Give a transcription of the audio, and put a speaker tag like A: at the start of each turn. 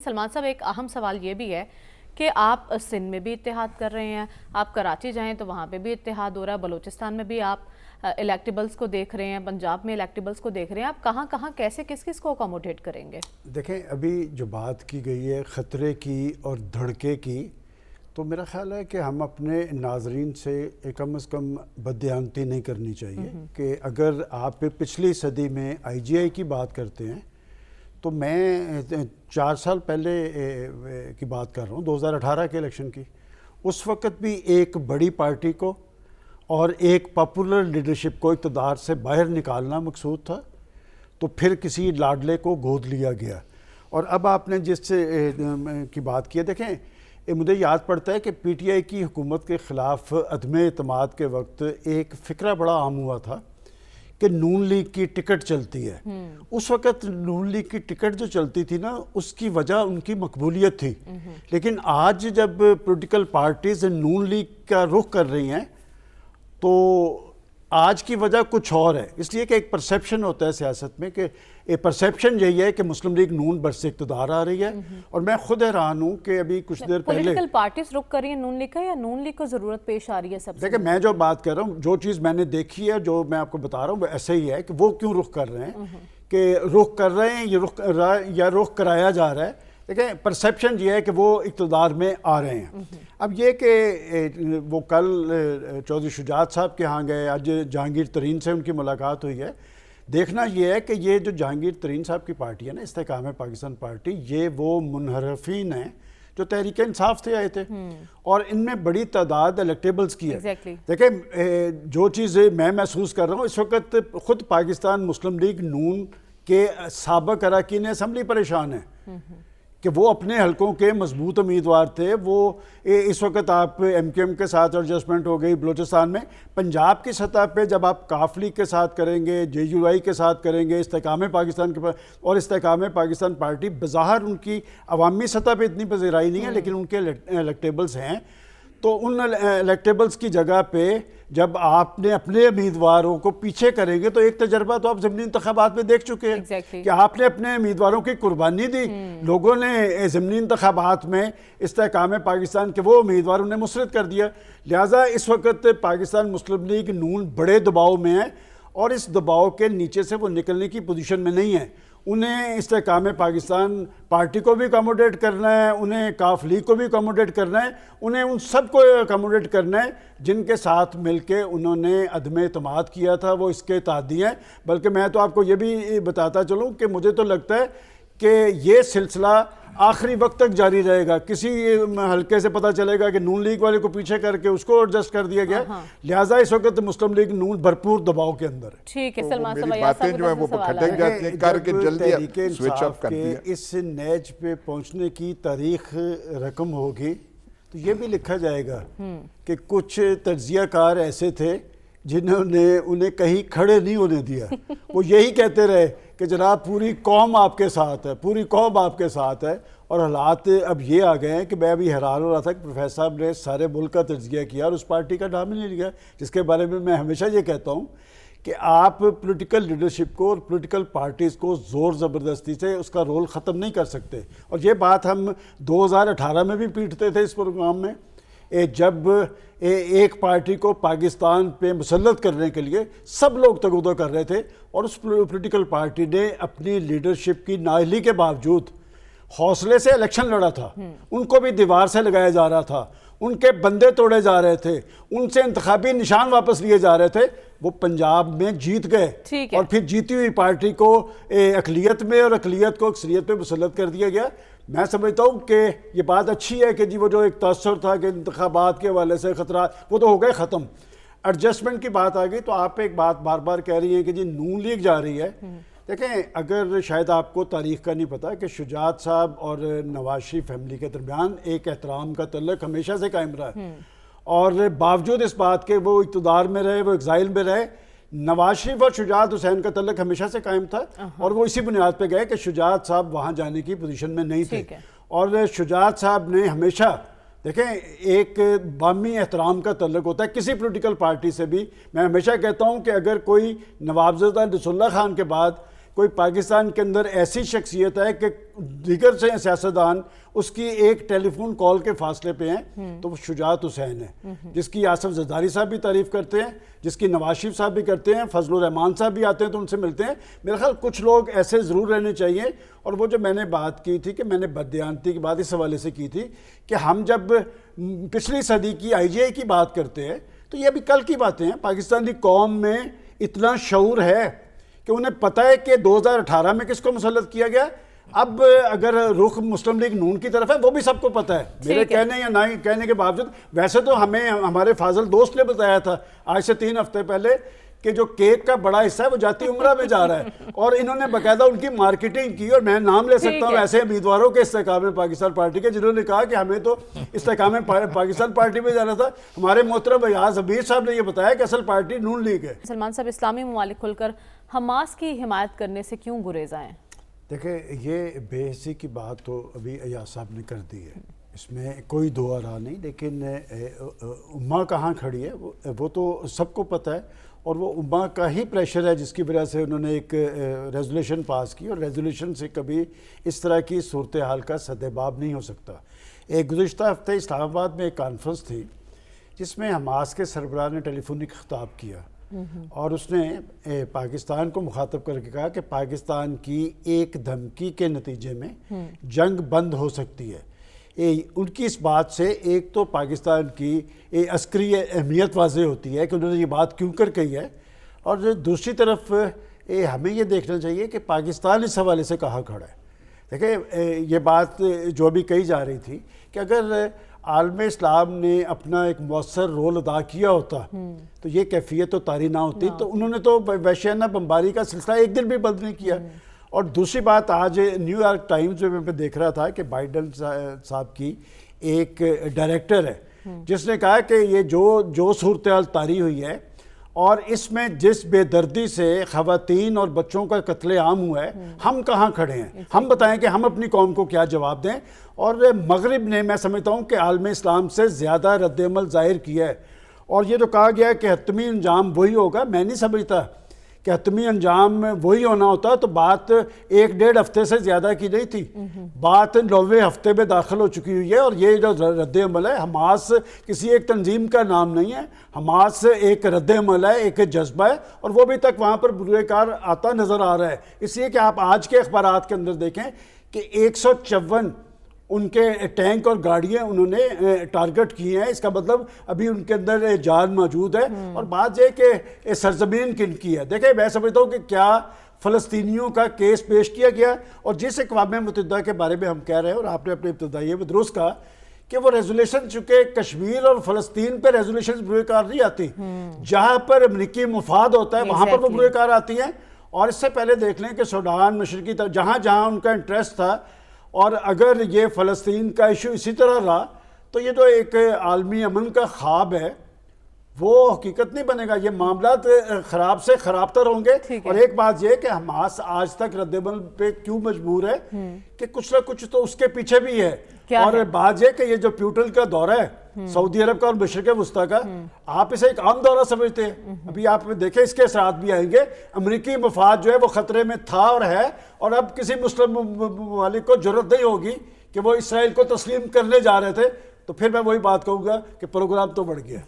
A: سلمان صاحب ایک اہم سوال یہ بھی ہے کہ آپ سندھ میں بھی اتحاد کر رہے ہیں، آپ کراچی جائیں تو وہاں پہ بھی اتحاد ہو رہا ہے، بلوچستان میں بھی آپ الیکٹیبلز کو دیکھ رہے ہیں، پنجاب میں الیکٹیبلز کو دیکھ رہے ہیں، آپ کہاں کہاں کیسے کس کو اکوموڈیٹ کریں گے؟
B: دیکھیں ابھی جو بات کی گئی ہے خطرے کی اور دھڑکے کی، تو میرا خیال ہے کہ ہم اپنے ناظرین سے کم از کم بددیانتی نہیں کرنی چاہیے کہ اگر آپ پچھلی صدی میں آئی جی آئی کی بات کرتے ہیں تو میں 4 سال پہلے کی بات کر رہا ہوں، 2018 کے الیکشن کی. اس وقت بھی ایک بڑی پارٹی کو اور ایک پاپولر لیڈرشپ کو اقتدار سے باہر نکالنا مقصود تھا، تو پھر کسی لاڈلے کو گود لیا گیا. اور اب آپ نے جس کی بات کی ہے، دیکھیں مجھے یاد پڑتا ہے کہ پی ٹی آئی کی حکومت کے خلاف عدم اعتماد کے وقت ایک فکرہ بڑا عام ہوا تھا کہ نون لیگ کی ٹکٹ چلتی ہے. اس وقت نون لیگ کی ٹکٹ جو چلتی تھی نا، اس کی وجہ ان کی مقبولیت تھی. لیکن آج جب پولیٹیکل پارٹیز نون لیگ کا رخ کر رہی ہیں تو آج کی وجہ کچھ اور ہے. اس لیے کہ ایک پرسیپشن ہوتا ہے سیاست میں، کہ ایک پرسیپشن یہی ہے کہ مسلم لیگ نون برس اقتدار آ رہی ہے. اور میں خود حیران ہوں کہ ابھی کچھ دیر پہلے
A: پولیٹیکل پارٹیز رخ کر رہی ہیں نون لیگ کا، یا نون لیگ کو ضرورت پیش آ رہی ہے؟ سب سے
B: دیکھیں میں جو بات کر رہا ہوں، جو چیز میں نے دیکھی ہے، جو میں آپ کو بتا رہا ہوں وہ ایسے ہی ہے کہ وہ کیوں رخ کر رہے ہیں، کہ رخ کر رہے ہیں یا رخ کرایا جا رہا ہے. دیکھیں پرسیپشن یہ ہے کہ وہ اقتدار میں آ رہے ہیں. اب یہ کہ وہ کل چودھری شجاعت صاحب کے ہاں گئے، آج جہانگیر ترین سے ان کی ملاقات ہوئی ہے. دیکھنا یہ ہے کہ یہ جو جہانگیر ترین صاحب کی پارٹی ہے نا، استحکام پاکستان پارٹی، یہ وہ منحرفین ہیں جو تحریک انصاف سے آئے تھے، اور ان میں بڑی تعداد الیکٹیبلز کی ہے. دیکھیں جو چیز میں محسوس کر رہا ہوں اس وقت، خود پاکستان مسلم لیگ نون کے سابق اراکین اسمبلی پریشان ہیں کہ وہ اپنے حلقوں کے مضبوط امیدوار تھے. وہ اس وقت آپ ایم کیو ایم کے ساتھ ایڈجسٹمنٹ ہو گئی بلوچستان میں. پنجاب کی سطح پہ جب آپ کاف لیگ کے ساتھ کریں گے، جے یو آئی کے ساتھ کریں گے، استحکام پاکستان کے اور استحکام پاکستان پارٹی بظاہر ان کی عوامی سطح پہ اتنی پذیرائی نہیں ہے، لیکن ان کے الیکٹیبلز ہیں. تو ان الیکٹیبلز کی جگہ پہ جب آپ نے اپنے امیدواروں کو پیچھے کریں گے، تو ایک تجربہ تو آپ ضمنی انتخابات میں دیکھ چکے ہیں کہ آپ نے اپنے امیدواروں کی قربانی دی. لوگوں نے ضمنی انتخابات میں استحکام پاکستان کے وہ امیدوار انہیں مسرت کر دیا. لہٰذا اس وقت پاکستان مسلم لیگ نون بڑے دباؤ میں ہے، اور اس دباؤ کے نیچے سے وہ نکلنے کی پوزیشن میں نہیں ہے. انہیں استحکام پاکستان پارٹی کو بھی اکوموڈیٹ کرنا ہے، انہیں کاف لیگ کو بھی اکوموڈیٹ کرنا ہے، انہیں ان سب کو اکوموڈیٹ کرنا ہے جن کے ساتھ مل کے انہوں نے عدم اعتماد کیا تھا. وہ اس کے تعدی ہیں. بلکہ میں تو آپ کو یہ بھی بتاتا چلوں کہ مجھے تو لگتا ہے کہ یہ سلسلہ آخری وقت تک جاری رہے گا. کسی حلقے سے پتہ چلے گا کہ نون لیگ والے کو پیچھے کر کے اس کو ایڈجسٹ کر دیا گیا. لہٰذا اس وقت مسلم لیگ نون بھرپور دباؤ کے اندر ہے.
A: ٹھیک ہے سلمان
C: میری باتیں جو ہیں وہ کھٹک جاتی ہیں، کر کے جلدی سوئچ آف کر دیا.
B: اس نیج پہ پہنچنے کی تاریخ رقم ہوگی تو یہ بھی لکھا جائے گا کہ کچھ تجزیہ کار ایسے تھے جنہوں نے انہیں کہیں کھڑے نہیں ہونے دیا. وہ یہی کہتے رہے کہ جناب پوری قوم آپ کے ساتھ ہے، پوری قوم آپ کے ساتھ ہے. اور حالات اب یہ آ گئے ہیں کہ میں ابھی حیران ہو رہا تھا کہ پروفیسر صاحب نے سارے ملک کا تجزیہ کیا اور اس پارٹی کا نام ہی نہیں لیا، جس کے بارے میں ہمیشہ یہ کہتا ہوں کہ آپ پولیٹیکل لیڈرشپ کو اور پولیٹیکل پارٹیز کو زور زبردستی سے اس کا رول ختم نہیں کر سکتے. اور یہ بات ہم 2018 میں بھی پیٹتے تھے اس پروگرام میں، جب ایک پارٹی کو پاکستان پہ مسلط کرنے کے لیے سب لوگ تگودو کر رہے تھے، اور اس پولیٹیکل پارٹی نے اپنی لیڈرشپ کی نااہلی کے باوجود حوصلے سے الیکشن لڑا تھا. ان کو بھی دیوار سے لگایا جا رہا تھا، ان کے بندے توڑے جا رہے تھے، ان سے انتخابی نشان واپس لیے جا رہے تھے. وہ پنجاب میں جیت گئے، اور پھر جیتی ہوئی پارٹی کو اقلیت میں اور اقلیت کو اکثریت پہ مسلط کر دیا گیا. میں سمجھتا ہوں کہ یہ بات اچھی ہے کہ جی وہ جو ایک تاثر تھا کہ انتخابات کے حوالے سے خطرات، وہ تو ہو گئے ختم. ایڈجسٹمنٹ کی بات آ گئی تو آپ ایک بات بار بار کہہ رہی ہیں کہ جی نون لیگ جا رہی ہے. دیکھیں اگر شاید آپ کو تاریخ کا نہیں پتا کہ شجاعت صاحب اور نواز شریف فیملی کے درمیان ایک احترام کا تعلق ہمیشہ سے قائم رہا ہے، اور باوجود اس بات کے وہ اقتدار میں رہے، وہ ایگزائل میں رہے. نواز شریف اور شجاعت حسین کا تعلق ہمیشہ سے قائم تھا، اور وہ اسی بنیاد پہ گئے کہ شجاعت صاحب وہاں جانے کی پوزیشن میں نہیں تھے. اور شجاعت صاحب نے ہمیشہ، دیکھیں ایک باہمی احترام کا تعلق ہوتا ہے کسی پولیٹیکل پارٹی سے بھی. میں ہمیشہ کہتا ہوں کہ اگر کوئی نواب زادہ نصر اللہ خان کے بعد کوئی پاکستان کے اندر ایسی شخصیت ہے کہ دیگر سے سیاستدان اس کی ایک ٹیلی فون کال کے فاصلے پہ ہیں تو وہ شجاعت حسین ہے، جس کی آصف زرداری صاحب بھی تعریف کرتے ہیں، جس کی نواز شریف صاحب بھی کرتے ہیں، فضل الرحمان صاحب بھی آتے ہیں تو ان سے ملتے ہیں۔ میرا خیال کچھ لوگ ایسے ضرور رہنے چاہیے۔ اور وہ جو میں نے بات کی تھی کہ میں نے بددیانتی کی بات اس حوالے سے کی تھی کہ ہم جب پچھلی صدی کی IGI کی بات کرتے ہیں تو یہ ابھی کل کی باتیں ہیں۔ پاکستانی قوم میں اتنا شعور ہے کہ انہیں پتہ ہے کہ 2018 میں کس کو مسلط کیا گیا، اب اگر رخ مسلم لیگ نون کی طرف ہے وہ بھی سب کو پتہ ہے، میرے کہنے یا نہ کہنے کے باوجود۔ ویسے تو ہمیں ہمارے فاضل دوست نے بتایا تھا آج سے 3 ہفتے پہلے کہ جو کیک کا بڑا حصہ ہے وہ جاتی عمرہ میں جا رہا ہے، اور انہوں نے باقاعدہ ان کی مارکیٹنگ کی، اور میں نام لے سکتا ہوں ایسے امیدواروں کے استحکام پاکستان پارٹی کے جنہوں نے کہا کہ ہمیں تو استحکام پاکستان پارٹی میں جانا تھا۔ ہمارے محترم ایاز حبیر صاحب نے یہ بتایا کہ اصل پارٹی نون لیگ ہے۔
A: سلمان صاحب، اسلامی ممالک کھل کر حماس کی حمایت کرنے سے کیوں گریز آئیں؟
B: دیکھیں، یہ بے حسی کی بات تو ابھی ایاز صاحب نے کر دی ہے، اس میں کوئی دو راہ نہیں، لیکن امہ کہاں کھڑی ہے وہ تو سب کو پتہ ہے، اور وہ امہ کا ہی پریشر ہے جس کی وجہ سے انہوں نے ایک ریزولوشن پاس کی، اور ریزولوشن سے کبھی اس طرح کی صورتحال کا سدباب نہیں ہو سکتا۔ ایک گزشتہ ہفتے اسلام آباد میں ایک کانفرنس تھی جس میں حماس کے سربراہ نے ٹیلی فونک خطاب کیا، اور اس نے پاکستان کو مخاطب کر کے کہا کہ پاکستان کی ایک دھمکی کے نتیجے میں جنگ بند ہو سکتی ہے۔ ان کی اس بات سے ایک تو پاکستان کی عسکری اہمیت واضح ہوتی ہے کہ انہوں نے یہ بات کیوں کر کہی ہے، اور دوسری طرف ہمیں یہ دیکھنا چاہیے کہ پاکستان اس حوالے سے کہاں کھڑا ہے۔ دیکھیں، یہ بات جو ابھی کہی جا رہی تھی کہ اگر عالم اسلام نے اپنا ایک مؤثر رول ادا کیا ہوتا تو یہ کیفیت تو طاری نہ ہوتی، تو انہوں نے تو وحشیانہ بمباری کا سلسلہ ایک دن بھی بند نہیں کیا۔ اور دوسری بات، آج نیو یارک ٹائمز میں دیکھ رہا تھا کہ بائیڈن صاحب کی ایک ڈائریکٹر ہے جس نے کہا کہ یہ جو صورتحال طاری ہوئی ہے اور اس میں جس بے دردی سے خواتین اور بچوں کا قتل عام ہوا ہے، ہم کہاں کھڑے ہیں، ہم بتائیں کہ ہم اپنی قوم کو کیا جواب دیں۔ اور مغرب نے، میں سمجھتا ہوں کہ عالم اسلام سے زیادہ رد عمل ظاہر کیا ہے، اور یہ جو کہا گیا ہے کہ حتمی انجام وہی ہوگا، میں نہیں سمجھتا کہ حتمی انجام وہی ہونا ہوتا، تو بات 1-1.5 ہفتے سے زیادہ کی نہیں تھی، بات 9ویں ہفتے میں داخل ہو چکی ہوئی ہے۔ اور یہ جو رد عمل ہے، حماس کسی ایک تنظیم کا نام نہیں ہے، حماس ایک رد عمل ہے، ایک جذبہ ہے، اور وہ بھی تک وہاں پر بروئے کار آتا نظر آ رہا ہے۔ اس لیے کہ آپ آج کے اخبارات کے اندر دیکھیں کہ 154 ان کے ٹینک اور گاڑیاں انہوں نے ٹارگٹ کیے ہیں، اس کا مطلب ابھی ان کے اندر جان موجود ہے۔ اور بات یہ کہ سرزمین کن کی ہے، دیکھیں میں سمجھتا ہوں کہ کیا فلسطینیوں کا کیس پیش کیا گیا، اور جس اقوام متحدہ کے بارے میں ہم کہہ رہے ہیں، اور آپ نے اپنے ابتدائی میں درست کہا کہ وہ ریزولوشن، چونکہ کشمیر اور فلسطین پہ ریزولوشن بروئے کار نہیں آتی، جہاں پر امریکی مفاد ہوتا ہے وہاں پر وہ بروئے کار آتی ہیں۔ اور اس سے پہلے دیکھ لیں کہ سوڈان، مشرقی طرف جہاں جہاں ان کا انٹرسٹ تھا، اور اگر یہ فلسطین کا ایشو اسی طرح رہا تو یہ جو ایک عالمی امن کا خواب ہے وہ حقیقت نہیں بنے گا، یہ معاملات خراب سے خراب تر ہوں گے۔ اور ایک بات یہ کہ حماس آج تک رد عمل پہ کیوں مجبور ہے کہ کچھ نہ کچھ تو اس کے پیچھے بھی ہے۔ اور بات یہ کہ یہ جو پیوٹل کا دورہ ہے سعودی عرب کا اور مشرق وسطیٰ کا، آپ اسے ایک عام دورہ سمجھتے ہیں، ابھی آپ دیکھیں اس کے اثرات بھی آئیں گے۔ امریکی مفاد جو ہے وہ خطرے میں تھا اور ہے، اور اب کسی مسلم ممالک کو جرأت نہیں ہوگی کہ وہ اسرائیل کو تسلیم کرنے جا رہے تھے، تو پھر میں وہی بات کہوں گا کہ پروگرام تو بڑھ گیا۔